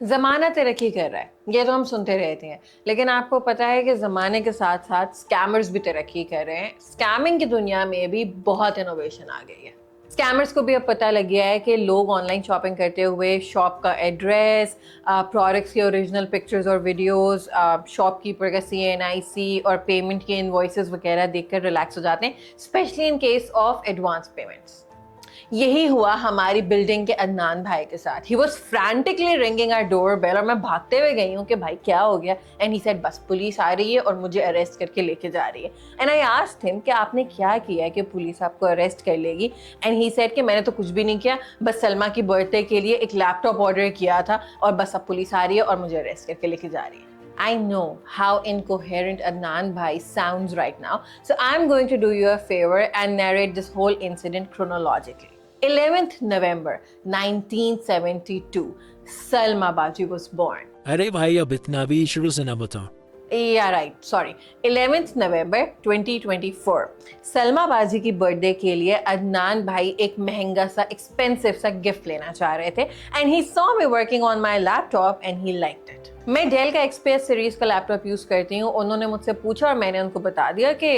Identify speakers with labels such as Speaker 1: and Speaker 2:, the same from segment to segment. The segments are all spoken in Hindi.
Speaker 1: ज़माना तरक्की कर रहा है, ये तो हम सुनते रहते हैं। लेकिन आपको पता है कि ज़माने के साथ-साथ स्कैमर्स भी तरक्की कर रहे हैं। स्कैमिंग की दुनिया में भी बहुत इनोवेशन आ गई है। स्कैमर्स को भी अब पता लग गया है कि लोग ऑनलाइन शॉपिंग करते हुए शॉप का एड्रेस, प्रोडक्ट्स के ओरिजिनल पिक्चर्स और वीडियोस, शॉपकीपर का सीएनआईसी और पेमेंट के इनवॉइसेस वगैरह देखकर रिलैक्स हो जाते हैं, specially in case of advance payments. यही हुआ हमारी बिल्डिंग के अदनान भाई के साथ। He was frantically ringing our doorbell और मैं भागते हुए गई हूँ कि भाई क्या हो गया। एंड ही सेड बस पुलिस आ रही है और मुझे अरेस्ट करके लेके जा रही है। एंड आई आस्क्ड हिम कि आपने क्या किया कि पुलिस आपको अरेस्ट कर लेगी। एंड ही सेड कि मैंने तो कुछ भी नहीं किया, बस सलमा की बर्थडे के लिए एक लैपटॉप ऑर्डर किया था और बस अब पुलिस आ रही है और मुझे अरेस्ट करके लेके जा रही है। I know how incoherent Adnan Bhai sounds right now, so I'm going to do you a favor and narrate this whole incident chronologically. 11th November 1972, Salma Baji was born.
Speaker 2: अरे भाई अब इतना भी शुरू से ना बताओ।
Speaker 1: Yeah, right. Sorry. 11th November 2024. Salma बाजी की बर्थडे के लिए अदनान भाई एक महंगा सा एक्सपेंसिव सा गिफ्ट लेना चाह रहे थे and he saw me working on my laptop and he liked it. मैं डेल का एक्सपीएस सीरीज का लैपटॉप यूज़ करती हूँ। उन्होंने मुझसे पूछा और मैंने उनको बता दिया कि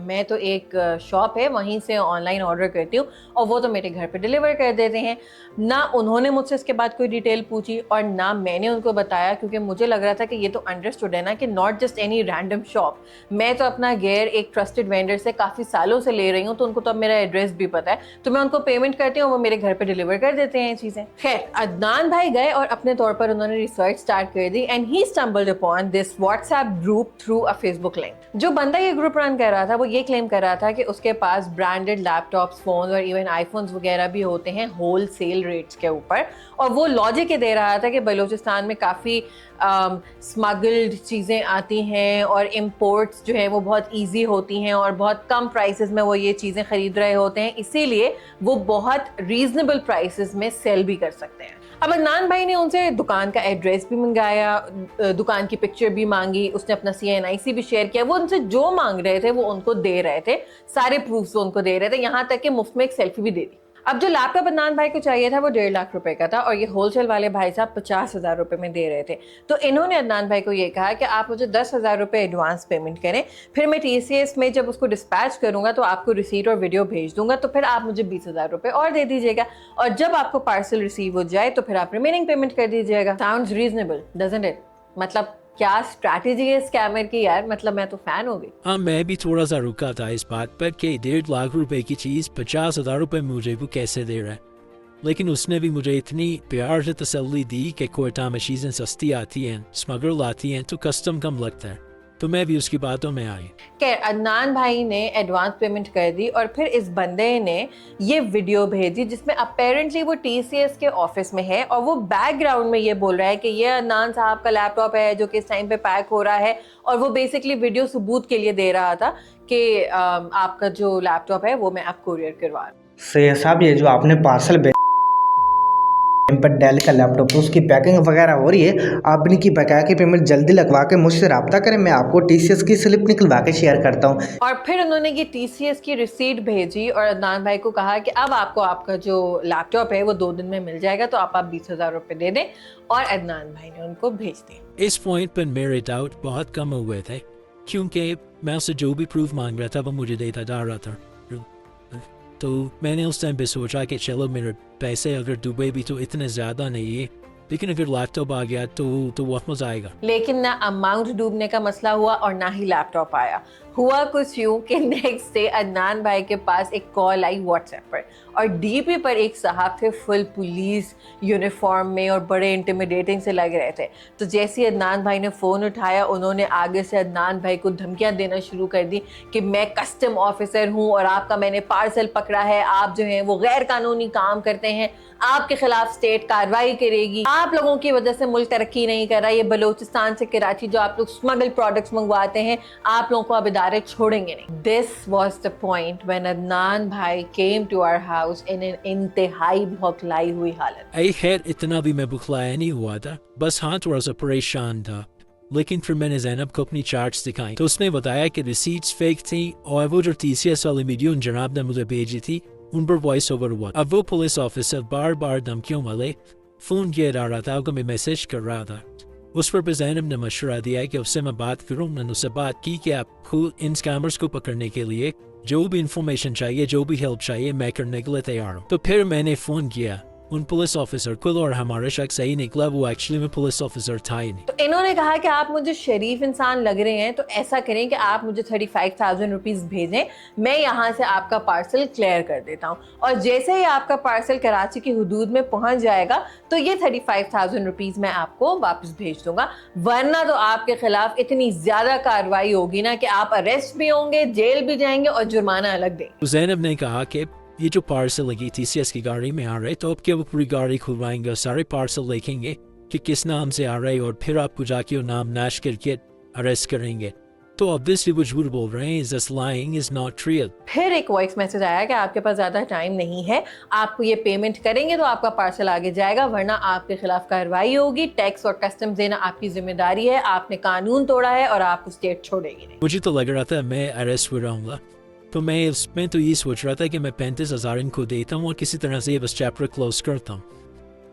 Speaker 1: मैं तो एक शॉप है वहीं से ऑनलाइन ऑर्डर करती हूँ और वो तो मेरे घर पे डिलीवर कर देते हैं। ना उन्होंने मुझसे इसके बाद कोई डिटेल पूछी और ना मैंने उनको बताया, क्योंकि मुझे लग रहा था कि ये तो अंडरस्टूड है ना कि not just any random shop. मैं तो अपना गेयर एक ट्रस्टेड वेंडर से काफ़ी सालों से ले रही हूँ, तो उनको तो अब मेरा एड्रेस भी पता है, तो मैं उनको पेमेंट करती हूँ, वो मेरे घर पर डिलीवर कर देते हैं ये चीज़ें। खैर, अदनान भाई गए और अपने तौर पर उन्होंने रिसर्च स्टार्ट कर दी and he stumbled upon this WhatsApp group through a Facebook link. जो बंदा ये ग्रुप रन कर रहा था वो ये क्लेम कर रहा था कि उसके पास ब्रांडेड लैपटॉप्स, फोन और इवन आईफोन्स वगैरह भी होते हैं होल सेल रेट्स के ऊपर, और वो लॉजिक ये दे रहा था कि बलूचिस्तान में काफ़ी स्मगल्ड चीज़ें आती हैं और इम्पोर्ट्स जो है वो बहुत ईजी होती हैं और बहुत कम प्राइसेस में वो ये चीज़ें ख़रीद रहे होते हैं, इसीलिए वो बहुत रीजनेबल प्राइसेस में सेल भी कर सकते हैं। अब अदनान भाई ने उनसे दुकान का एड्रेस भी मंगाया, दुकान की पिक्चर भी मांगी, उसने अपना सीएनआईसी भी शेयर किया। वो उनसे जो मांग रहे थे वो उनको दे रहे थे, सारे प्रूफ्स वो उनको दे रहे थे, यहाँ तक कि मुफ्त में एक सेल्फी भी दे दी। अब जो लैपटॉप अदनान भाई को चाहिए था वो 1.5 लाख रुपए का था और ये होलसेल वाले भाई साहब 50,000 रुपए में दे रहे थे। तो इन्होंने अदनान भाई को ये कहा कि आप मुझे 10,000 रुपए एडवांस पेमेंट करें, फिर मैं टीसीएस में जब उसको डिस्पैच करूंगा तो आपको रिसीट और वीडियो भेज दूंगा, तो फिर आप मुझे 20,000 रुपए और दे दीजिएगा और जब आपको पार्सल रिसीव हो जाए तो फिर आप रिमेनिंग पेमेंट कर दीजिएगा। Sounds reasonable, doesn't it? मतलब क्या स्ट्रैटेजी है स्कैमर की यार, मतलब मैं तो फैन हो गई।
Speaker 2: हाँ, मैं भी थोड़ा सा रुका था इस बात पर कि 1.5 लाख रुपए की चीज़ 50,000 रुपए मुझे वो कैसे दे रहा है, लेकिन उसने भी मुझे इतनी प्यार से तसल्ली दी कि कोयटा में चीज़ें सस्ती आती हैं, स्मगल आती हैं तो कस्टम कम लगता है, तो मैं भी उसकी बातों में आई।
Speaker 1: खैर, अदनान भाई ने एडवांस पेमेंट कर दी और फिर इस बंदे ने ये वीडियो भेजी जिसमें अपेरेंटली वो टीसीएस के ऑफिस में है और वो बैकग्राउंड में ये बोल रहा है कि ये अदनान साहब का लैपटॉप है जो कि इस टाइम पे पैक हो रहा है, और वो बेसिकली वीडियो सबूत के लिए दे रहा था कि आपका जो लैपटॉप है वो मैं आप कुरियर करवा रहा हूँ।
Speaker 3: सैयद साहब, ये जो आपने पार्सल पर डेल का लैपटॉप तो उसकी पैकिंग वगैरह हो रही है, आप इनकी बकाया की पेमेंट जल्दी लगवा के मुझसे रब्ता करें, मैं आपको टीसीएस की स्लिप निकलवा के शेयर करता हूँ।
Speaker 1: और फिर उन्होंने ये टीसीएस की रिसीट भेजी और अदनान भाई को कहा कि अब आपको आपका जो लैपटॉप है वो 2 दिन में मिल जाएगा, तो आप 20,000 रुपए दे दें, और अदनान भाई ने उनको भेज दिए।
Speaker 2: इस पॉइंट पर मेरे डाउट बहुत कम हुए थे क्योंकि मैं उससे जो भी प्रूफ मांग रहा था वो मुझे देता जा रहा था, तो मैंने उस टाइम पे सोचा कि चलो मेरे पैसे अगर डूबे भी तो इतने ज़्यादा नहीं है, लेकिन अगर लैपटॉप आ गया तो बहुत मज़ा आएगा।
Speaker 1: लेकिन ना अमाउंट डूबने का मसला हुआ और ना ही लैपटॉप आया। हुआ कुछ यूं कि नेक्स्ट डे अदनान भाई के पास एक कॉल आई व्हाट्सएप पर, और डीपी पर एक साहब थे फुल पुलिस यूनिफॉर्म में और बड़े इंटिमिडेटिंग से लग रहे थे। तो जैसे ही अदनान भाई ने फ़ोन उठाया उन्होंने आगे से अदनान भाई को धमकियां देना शुरू कर दी कि मैं कस्टम ऑफिसर हूं और आपका मैंने पार्सल पकड़ा है, आप जो हैं वो गैर कानूनी काम करते हैं, आपके खिलाफ स्टेट कार्रवाई करेगी, आप लोगों की वजह से मुल्क तरक्की नहीं कर रहा, ये बलूचिस्तान से कराची जो आप लोग स्मगल प्रोडक्ट्स मंगवाते हैं आप लोगों को अब इदारे छोड़ेंगे नहीं। This was the point when Adnan भाई came to our house in an इंतहाई बौखलाई हुई हालत।
Speaker 2: खैर इतना भी मैं बुखलाया नहीं हुआ था, बस हाँ थोड़ा सा परेशान था, लेकिन फिर मैंने ज़ैनब को अपनी चार्ट्स दिखाई तो उसने बताया कि रिसीट्स फेक थी और वो जो टीसीएस वाली वीडियो जनाब ने मुझे भेजी थी उन पर वॉइस ओवर हुआ। अब वो पुलिस ऑफिसर बार बार धमकियों वाले फ़ोन किया जा रहा था, मैं मैसेज कर रहा था। उस पर ज़ैनब ने मशवरा दिया कि उससे मैं बात करूँ। मैंने उससे बात की कि आपको इन स्कैमर्स को पकड़ने के लिए जो भी इंफॉर्मेशन चाहिए, जो भी हेल्प चाहिए, मैं करने के लिए तैयार हूँ। तो फिर मैंने फ़ोन किया उन पुलिस ऑफिसर को और हमारा शख्स सही निकला, वो एक्चुअली में पुलिस ऑफिसर था ही नहीं।
Speaker 1: तो इन्होंने कहा कि आप मुझे शरीफ इंसान लग रहे हैं, तो ऐसा करें कि आप मुझे 35,000 रुपीज़ भेजें, मैं यहाँ से आपका पार्सल क्लियर कर देता हूँ, और जैसे ही आपका पार्सल कराची की हुदूद में पहुँच जाएगा तो ये 35,000 रुपीज़ मैं आपको वापस भेज दूंगा, वरना तो आपके खिलाफ इतनी ज़्यादा कार्रवाई होगी ना कि आप अरेस्ट भी होंगे, जेल भी जाएंगे और जुर्माना अलग देंगे।
Speaker 2: ज़ैनब ने कहा कि ये जो पार्सल लगी TCS की गाड़ी में आ रहे, तो अब क्या वो पूरी गाड़ी खुलवाएंगे और सारे पार्सल देखेंगे कि किस नाम से आ रहे, और फिर आपको जाके वो नाम नैश करके अरेस्ट करेंगे। तो ऑब्वियसली वो झूठ बोल रहे हैं, is just lying, is not real.
Speaker 1: फिर एक वॉइस मैसेज आया कि आपके पास ज़्यादा टाइम नहीं है, आपको ये पेमेंट करेंगे तो आपका पार्सल आगे जाएगा, वरना आपके खिलाफ कार्रवाई होगी, टैक्स और कस्टम्स देना आपकी जिम्मेदारी है, आपने कानून तोड़ा है और आप स्टेट छोड़ेंगे नहीं।
Speaker 2: मुझे तो लग रहा था मैं अरेस्ट हो रहूँगा, तो मैं तो ये सोच रहा था कि मैं 35,000 इनको देता हूँ और किसी तरह से ये बस चैप्टर क्लोज करता हूँ।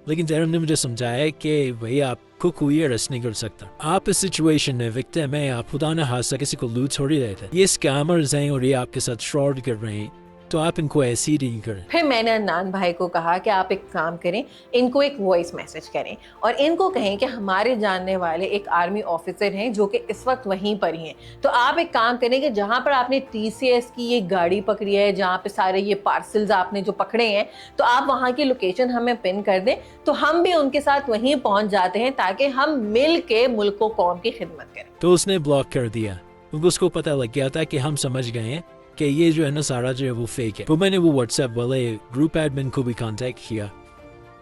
Speaker 2: लेकिन ज़ैनब ने मुझे समझाया कि भाई आपको कोई अरेस्ट नहीं कर सकता, आप इस सिचुएशन में विक्टिम है, आप खुदा न हादसा किसी को लूट थोड़ी रहे थे, ये स्कैमर्स हैं और ये आपके साथ फ्रॉड कर रहे हैं, तो आप इनको ऐसे ही नहीं करें।
Speaker 1: फिर मैंने अदनान भाई को कहा कि आप एक काम करें, इनको एक वॉइस मैसेज करें और इनको कहें कि हमारे जानने वाले एक आर्मी ऑफिसर हैं जो कि इस वक्त वहीं पर ही हैं, तो आप एक काम करें कि जहां पर आपने TCS की ये गाड़ी पकड़ी है, जहां पे सारे ये पार्सल्स आपने जो पकड़े हैं, तो आप वहां की लोकेशन हमें पिन कर दें, तो हम भी उनके साथ वहीं पहुंच जाते हैं, ताकि हम मिल के मुल्क को कौम की खिदमत करें।
Speaker 2: तो उसने ब्लॉक कर दिया, क्योंकि उसको पता लग गया था कि हम समझ गए हैं कि ये जो है ना सारा जो है वो फेक है। तो मैंने वो व्हाट्सएप वाले ग्रुप एडमिन को भी कांटेक्ट किया,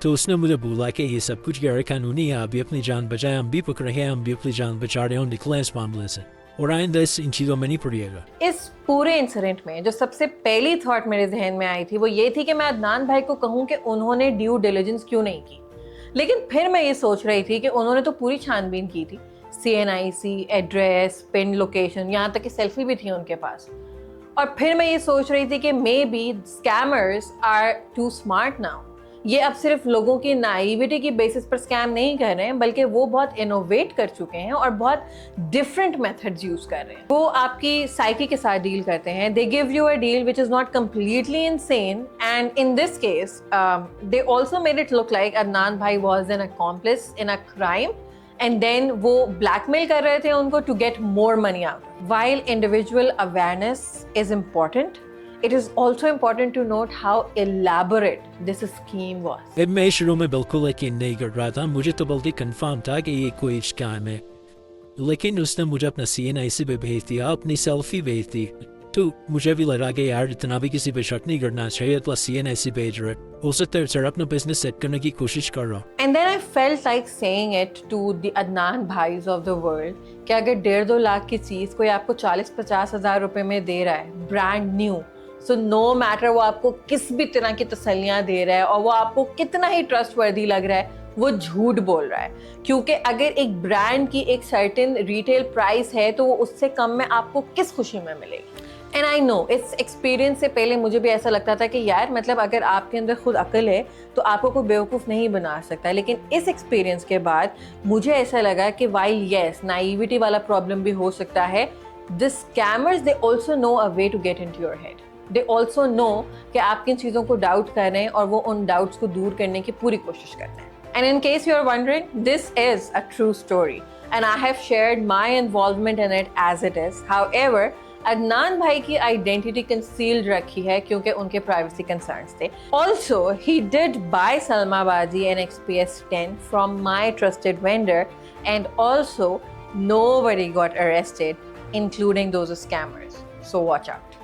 Speaker 2: तो उसने मुझे बोला कि ये सब कुछ गैर कानूनी है, आप भी अपनी जान बचाएं, हम भी पकड़े हैं, हम भी अपनी जान बचा रहे हो, निकले इस मामले से, और आइंदा इन चीज़ों में नहीं पड़िएगा।
Speaker 1: इस पूरे इंसिडेंट में जो सबसे पहली थॉट मेरे जहन में आई थी वो ये थी कि मैं अदनान भाई को कहूँ कि उन्होंने ड्यू डिलिजेंस क्यों नहीं की, लेकिन फिर मैं ये सोच रही थी कि उन्होंने तो पूरी छानबीन की थी, CNIC, एड्रेस, पिन लोकेशन, यहाँ तक कि सेल्फी भी थी उनके पास, और फिर मैं ये सोच रही थी कि maybe scammers are too smart now, ये अब सिर्फ लोगों की नाइविटी की बेसिस पर स्कैम नहीं कर रहे हैं, बल्कि वो बहुत इनोवेट कर चुके हैं और बहुत डिफरेंट मेथड्स यूज कर रहे हैं। वो आपकी साइकी के साथ डील करते हैं, they give you a deal which is not completely insane, and in this case they also made it look like Adnan भाई was an accomplice in a crime, and then वो blackmail कर रहे थे उनको to get more money out. While individual awareness is important, it is also important to note how elaborate this scheme was.
Speaker 2: मैं शुरू में बिल्कुल यकीन नहीं कर रहा था, मुझे तो बल्कि कंफर्म था कि ये कोई स्कैम है, लेकिन उसने मुझे अपना CNIC पे भेज दिया, अपनी सेल्फी भेज दी, तो मुझे भी लगा कि यार इतना भी किसी पे शक नहीं करना चाहिए, तो CNIC भेज रहे हो सकता है सर अपना बिजनेस सेट करने की कोशिश कर रहा हूँ।
Speaker 1: And then I felt like saying it to the Adnan भाईज of the world कि अगर 1.5-2 लाख की चीज़ कोई आपको 40-50 हज़ार रुपए में दे रहा है brand new, so no matter वो आपको किस भी तरह की तसल्लियाँ दे रहा है और वो आपको कितना ही ट्रस्टवर्दी लग रहा है, वो झूठ बोल रहा है, क्योंकि अगर एक ब्रांड की एक सर्टेन रिटेल प्राइस है तो वो उससे कम में आपको किस खुशी में मिलेगी। एंड आई नो इस एक्सपीरियंस से पहले मुझे भी ऐसा लगता था कि यार मतलब अगर आपके अंदर खुद अक्ल है तो आपको कोई बेवकूफ़ नहीं बना सकता, लेकिन इस एक्सपीरियंस के बाद मुझे ऐसा लगा कि वाइल येस नाइविटी वाला प्रॉब्लम भी हो सकता है, the scammers they also know a way to get into your head, they also know कि आप किन चीज़ों को डाउट कर रहे हैं और वो उन डाउट्स को दूर करने की पूरी कोशिश करते हैं। And in case you are wondering, this is a true story and I have shared my involvement in it as it is. However Adnan भाई की आइडेंटिटी कंसील्ड रखी है क्योंकि उनके प्राइवेसी कंसर्न्स थे। Also he did buy Salma बाजी an XPS 10 from my trusted vendor and also nobody got arrested, including those scammers. So watch out.